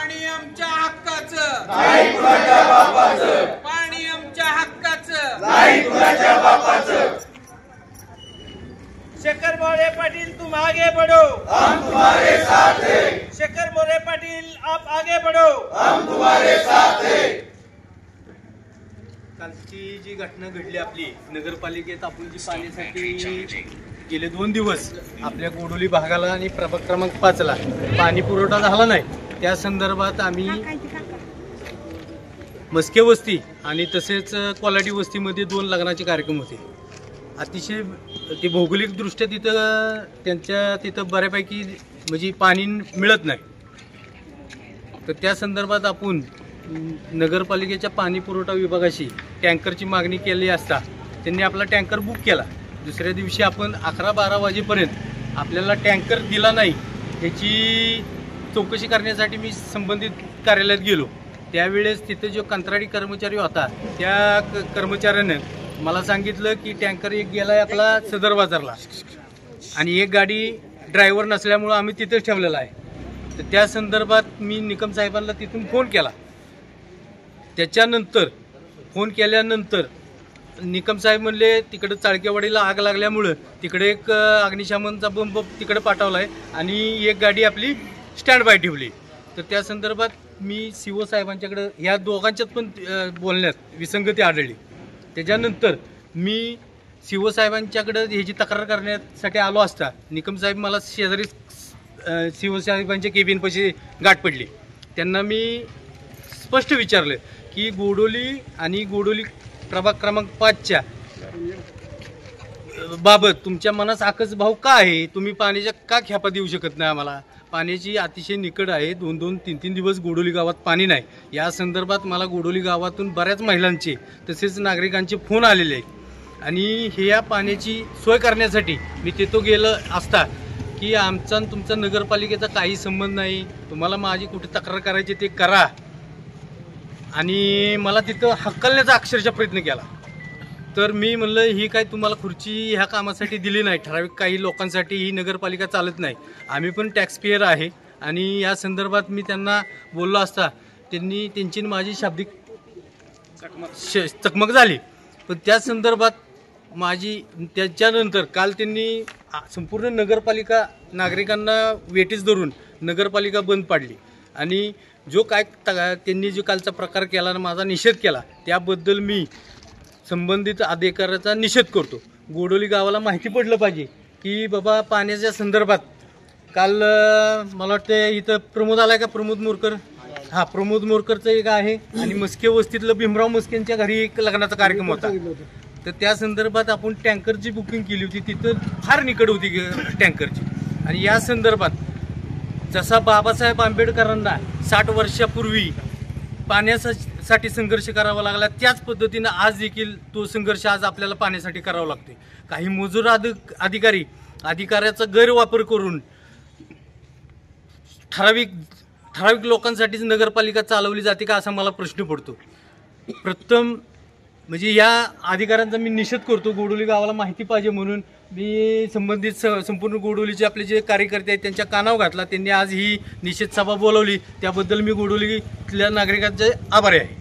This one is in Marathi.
पाणी आमच्या हक्काचं, नाही कुणाच्या बापाचं. पाणी आमच्या हक्काचं, नाही कुणाच्या बापाचं. शेखर मोरे पाटील तुम आगे बढ़ो, हम तुम्हारे साथ हैं. शेखर मोरे पाटील आप आगे बढ़ो, हम तुम्हारे साथ हैं. कालची जी घटना घडली आपली नगरपालिकेत, आपण जी पाण्यासाठी गेले 2 दिवस आपल्या गोडोली भागाला आणि प्रभाग क्रमांक 5ला पाणी पुरवठा झाला नाही, त्या संदर्भात आम्ही मस्के वस्ती आणि तसेच क्वालिटी वस्तीमध्ये 2 लग्नाचे कार्यक्रम होते. अतिशय ते भौगोलिकदृष्ट्या तिथं बऱ्यापैकी म्हणजे पाणी मिळत नाही. तर त्या संदर्भात आपण नगरपालिकेच्या पाणी पुरवठा विभागाशी टँकरची मागणी केली असता त्यांनी आपला टँकर बुक केला. दुसऱ्या दिवशी आपण 11-12 वाजेपर्यंत आपल्याला टँकर दिला नाही याची चौकशी करण्यासाठी मी संबंधित कार्यालयात गेलो. त्यावेळेस तिथे जो कंत्राटी कर्मचारी होता त्या कर्मचाऱ्यानं मला सांगितलं की टँकर एक गेलाय आपला सदर बाजारला आणि एक गाडी ड्रायव्हर नसल्यामुळं आम्ही तिथेच ठेवलेला आहे. तर त्या संदर्भात मी निकम साहेबांना तिथून फोन केला. त्याच्यानंतर फोन केल्यानंतर निकम साहेब म्हणले तिकडे चाळकेवाडीला आग लागल्यामुळं तिकडे एक अग्निशमनचा बंब तिकडे पाठवला आहे आणि एक गाडी आपली स्टँड बाय ठेवली. तर त्या संदर्भात मी CO साहेबांच्याकडे ह्या दोघांच्यात पण बोलण्यात विसंगती आढळली. त्याच्यानंतर मी CO साहेबांच्याकडे ह्याची तक्रार करण्यासाठी आलो असता निकम साहेब मला शेजारी CO साहेबांच्या केबिनपाशी गाठ पडली. त्यांना मी स्पष्ट विचारलं की गोडोली आणि गोडोली प्रभाग क्रमांक 5च्या बाबत तुमच्या मनास आकस भाव का आहे, तुम्ही पाण्याच्या का खेपा देऊ शकत नाही आम्हाला. पाण्याची अतिशय निकड आहे, 2-2, 3-3 दिवस गोडोली गावात पाणी नाही. या संदर्भात मला गोडोली गावातून बऱ्याच महिलांचे तसेच नागरिकांचे फोन आलेले आहेत आणि ह्या पाण्याची सोय करण्यासाठी मी तिथं गेलं असता की आमचा आणि तुमचा नगरपालिकेचा काही संबंध नाही, तुम्हाला माझी कुठे तक्रार करायची ते करा आणि मला तिथं हकलण्याचा अक्षरशः प्रयत्न केला. तर मी म्हणलं ही काय तुम्हाला खुर्ची ह्या कामासाठी दिली नाही, ठराविक काही लोकांसाठी ही नगरपालिका चालत नाही, आम्ही पण टॅक्सपेयर आहे. आणि या संदर्भात मी त्यांना बोललो असता त्यांची माझी शाब्दिक चकमक झाली. पण त्या संदर्भात त्याच्यानंतर काल त्यांनी संपूर्ण नगरपालिका नागरिकांना वेटीस धरून नगरपालिका बंद पाडली आणि जो काय त्यांनी जो कालचा प्रकार केला आणि माझा निषेध केला त्याबद्दल मी संबंधित अधिकाऱ्याचा निषेध करतो. गोडोली गावाला माहिती पडलं पाहिजे की बाबा पाण्याच्या संदर्भात काल मला वाटतं इथं प्रमोद आलाय का, प्रमोद मोरकर, हा प्रमोद मोरकरचं एक आहे आणि मस्के वस्तीतलं भीमराव मस्केंच्या घरी एक लग्नाचा कार्यक्रम होता. तर त्या संदर्भात आपण टँकरची बुकिंग केली होती, तिथं फार निकड होती टँकरची. आणि या संदर्भात जसा बाबासाहेब आंबेडकरांना 60 वर्षापूर्वी पाण्यासाठी संघर्ष करावा लागला त्याच पद्धतीनं आज देखील तो संघर्ष आज आपल्याला पाण्यासाठी करावा लागतो. काही मजूर अधिकाऱ्याचा गैरवापर करून ठराविक लोकांसाठीच नगरपालिका चालवली जाते का असा मला प्रश्न पडतो. प्रथम म्हणजे या अधिकाऱ्यांचा मी निषेध करतो. गोडोली गावाला माहिती पाहिजे म्हणून मी संबंधित संपूर्ण गोडोलीचे आपले जे कार्यकर्ते आहेत त्यांच्या कानावर घातला. त्यांनी आज ही निषेध सभा बोलवली, त्याबद्दल मी गोडोलीतल्या नागरिकांचे आभारी आहे.